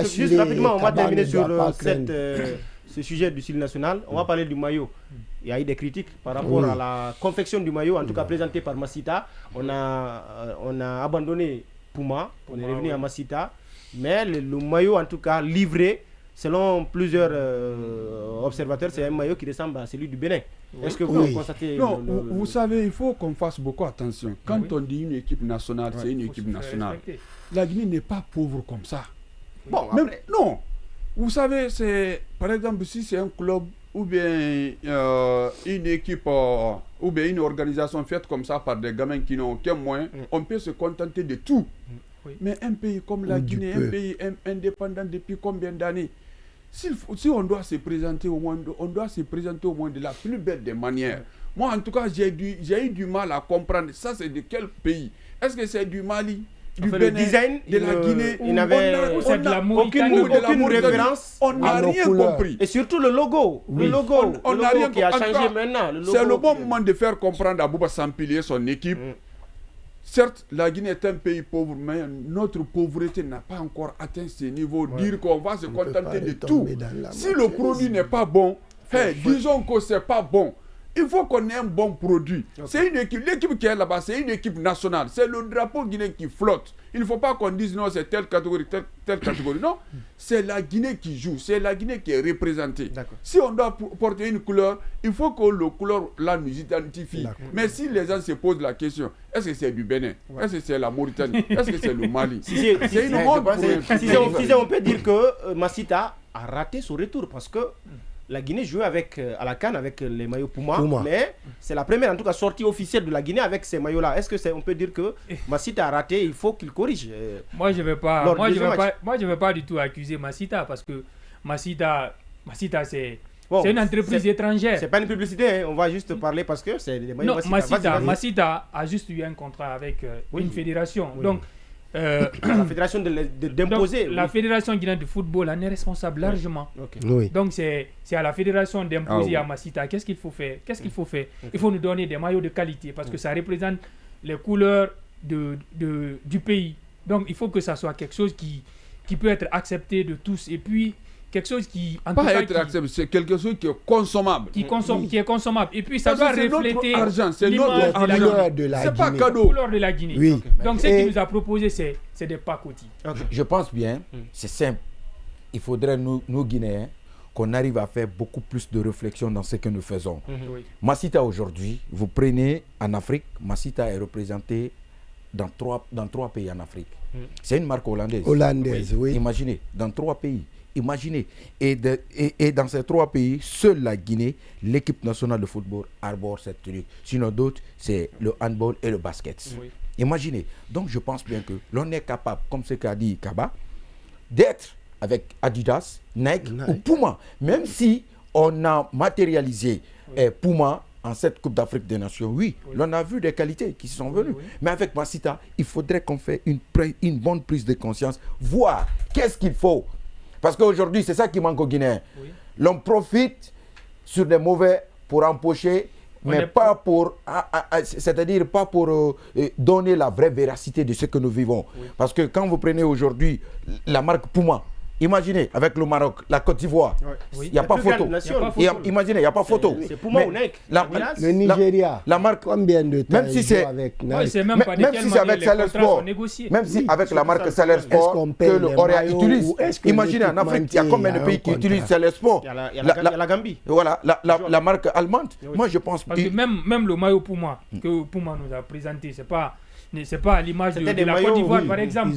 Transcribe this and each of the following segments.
assuré. Juste rapidement, on va terminer sur sur ce sujet du style national. On va parler du maillot. Il y a eu des critiques par rapport à la confection du maillot, en tout cas présenté par Massita. On a abandonné Puma, on est revenu à Massita. Mais le maillot, en tout cas, livré, selon plusieurs observateurs, c'est un maillot qui ressemble à celui du Bénin. Est-ce que vous constatez? Non, vous savez, il faut qu'on fasse beaucoup attention. Quand on dit une équipe nationale, c'est une équipe nationale. La Guinée n'est pas pauvre comme ça. Bon, non. Vous savez, c'est par exemple, si c'est un club ou bien une équipe ou bien une organisation faite comme ça par des gamins qui n'ont aucun moyen, on peut se contenter de tout. Mais un pays comme la Guinée, un pays indépendant depuis combien d'années? Si on doit se présenter au moins, on doit se présenter au moins de la plus belle des manières. Moi, en tout cas, j'ai eu du mal à comprendre. Ça, c'est de quel pays? Est-ce que c'est du Mali, du Bénin, le design, de la Guinée? Il n'avait aucune référence. On n'a rien compris. Et surtout le logo. Le logo, on n'a rien qui a changé maintenant. C'est le bon moment de faire comprendre à Bouba Sampili et son équipe. Certes, la Guinée est un pays pauvre, mais notre pauvreté n'a pas encore atteint ce niveau. Dire qu'on va se contenter de tout. Si le produit n'est pas bon, disons que ce n'est pas bon. Il faut qu'on ait un bon produit. C'est une équipe. L'équipe qui est là-bas, c'est une équipe nationale. C'est le drapeau guinéen qui flotte. Il ne faut pas qu'on dise non, c'est telle catégorie, telle catégorie. Non, c'est la Guinée qui joue. C'est la Guinée qui est représentée. Si on doit porter une couleur, il faut que le couleur là nous identifie. Mais si les gens se posent la question, est-ce que c'est du Bénin? Est-ce que c'est la Mauritanie? Est-ce que c'est le Mali? C'est une honte. Si on peut dire que Massita a raté son retour parce que la Guinée jouait à la CAN avec les maillots Puma. Mais c'est la première en tout cas sortie officielle de la Guinée avec ces maillots-là. Est-ce que on peut dire que Massita a raté? Il faut qu'il corrige. Moi je vais pas du tout accuser Massita parce que Massita c'est une entreprise étrangère. C'est pas une publicité, on va juste parler parce que c'est des maillots Massita a juste eu un contrat avec une fédération. Donc la fédération d'imposer. La fédération guinéenne de football en est responsable largement. Donc c'est à la fédération d'imposer à Massita. Qu'est-ce qu'il faut faire? Il faut nous donner des maillots de qualité parce que ça représente les couleurs du pays. Donc il faut que ça soit quelque chose qui peut être accepté de tous. Et puis quelque chose qui accepté, c'est quelque chose qui est consommable. Qui est consommable. Et puis ça doit refléter l'image de la Guinée. C'est pas cadeau. Couleur de la Guinée. Donc ce qu'il nous a proposé, c'est des pacotis. Je pense bien, c'est simple. Il faudrait nous Guinéens qu'on arrive à faire beaucoup plus de réflexion dans ce que nous faisons. Massita aujourd'hui, vous prenez en Afrique, Massita est représenté dans trois pays en Afrique. C'est une marque hollandaise. Imaginez, dans 3 pays. Imaginez, et dans ces 3 pays, seule la Guinée, l'équipe nationale de football arbore cette tenue. Sinon d'autres, c'est le handball et le basket. Imaginez. Donc je pense bien que l'on est capable, comme ce qu'a dit Kaba, d'être avec Adidas, Nike ou Puma. Même si on a matérialisé Puma en cette Coupe d'Afrique des Nations, l'on a vu des qualités qui sont venues. Mais avec Massita, il faudrait qu'on fasse une bonne prise de conscience, voir qu'est-ce qu'il faut. Parce qu'aujourd'hui, c'est ça qui manque aux Guinéens. L'on profite sur des mauvais pour empocher, mais pas pour, c'est-à-dire pas pour donner la vraie véracité de ce que nous vivons. Parce que quand vous prenez aujourd'hui la marque Puma, imaginez, avec le Maroc, la Côte d'Ivoire, il n'y a pas photo. Imaginez, il n'y a pas photo. C'est Puma ou Nike. Le Nigeria, la marque, combien de temps même si c'est avec même si c'est avec Salaire Sport, même si avec la marque Salaire Sport que le Orea utilise. Imaginez, en Afrique, il y a combien de pays qui utilisent Salaire Sport? Il y a la Gambie. Voilà, la marque allemande. Moi, je pense que même le maillot Puma que Puma nous a présenté, c'est pas à l'image de la Côte d'Ivoire, par exemple,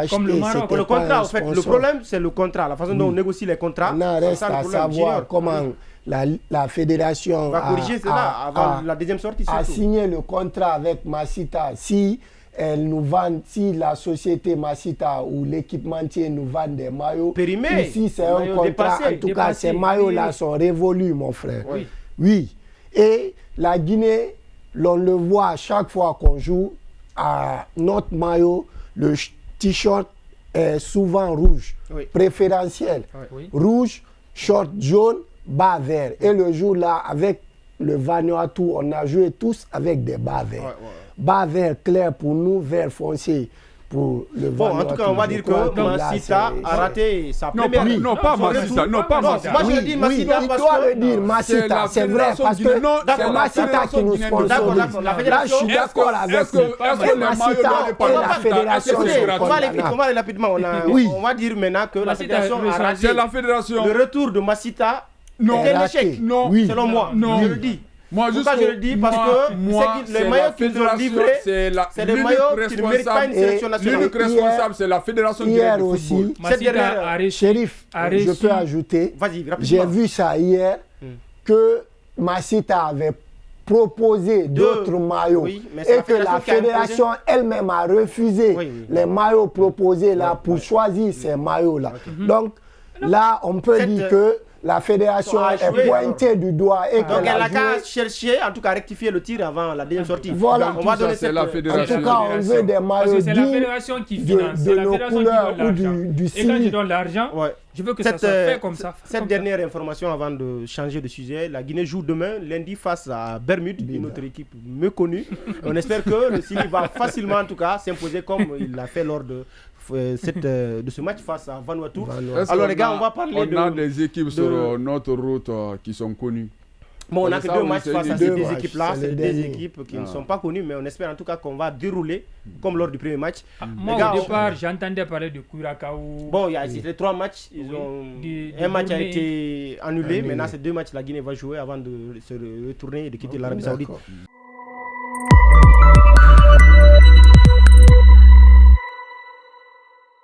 comme le Maroc. Le contrat, en fait, le problème, c'est le contrat. La façon dont on négocie les contrats. Non, reste à savoir comment la fédération va corriger cela avant la deuxième sortie. A signé le contrat avec Massita. Si elle nous vend, si la société Massita ou l'équipementier nous vend des maillots, périmés, ici c'est un contrat. En tout cas, ces maillots-là sont révolus, mon frère. Oui. Et la Guinée, l'on le voit à chaque fois qu'on joue. À notre maillot, le t-shirt est souvent rouge, préférentiel. Rouge, short jaune, bas vert. Et le jour là, avec le Vanuatu, on a joué tous avec des bas verts. Bas vert clair pour nous, vert foncé pour le Bon, en tout cas, on va dire que Massita a raté sa première... Non, pas Massita. Non, pas Massita. Moi, je dis Massita il parce doit que... le dire, Massita, c'est vrai, parce que c'est Massita qui nous sponsorise. Là, je suis d'accord avec vous. Est-ce que Massita et la fédération... On va aller rapidement. On va dire maintenant que la fédération a raté. C'est la fédération. Le retour de Massita est un échec, selon moi. Je le dis. Pourquoi je le dis? Parce que les maillots qu'ils ont livrés, c'est des maillots qui ne méritent pas une sélection nationale. L'unique responsable, c'est la fédération hier de aussi, football. Chérif, je peux ajouter, j'ai vu ça hier, que Massita avait proposé d'autres maillots et que la fédération elle-même a refusé les maillots proposés là pour choisir ces maillots-là. Donc là, on peut dire que la fédération est pointée du doigt et donc elle a qu'à chercher, en tout cas rectifier le tir avant la deuxième sortie. Voilà, on va donner la fédération. En tout cas, on veut des maillots c'est la fédération qui finance, de nos couleurs ou du signe. Et quand je donne l'argent, je veux que ça soit fait comme ça. Cette dernière information avant de changer de sujet, la Guinée joue demain, lundi, face à Bermude, une autre équipe méconnue. On espère que le Sili va facilement, en tout cas, s'imposer comme il l'a fait lors de ce match face à Vanuatu. Alors les gars, on va parler on a des équipes sur notre route qui sont connues. Bon, on a que 2 matchs face à ces deux équipes-là. C'est des équipes qui ne sont pas connues, mais on espère en tout cas qu'on va dérouler comme lors du premier match. Moi, au départ, j'entendais parler de Curacao. Bon, il y a les 3 matchs. Un match a été annulé. Maintenant, c'est 2 matchs que la Guinée va jouer avant de se retourner et de quitter l'Arabie Saoudite.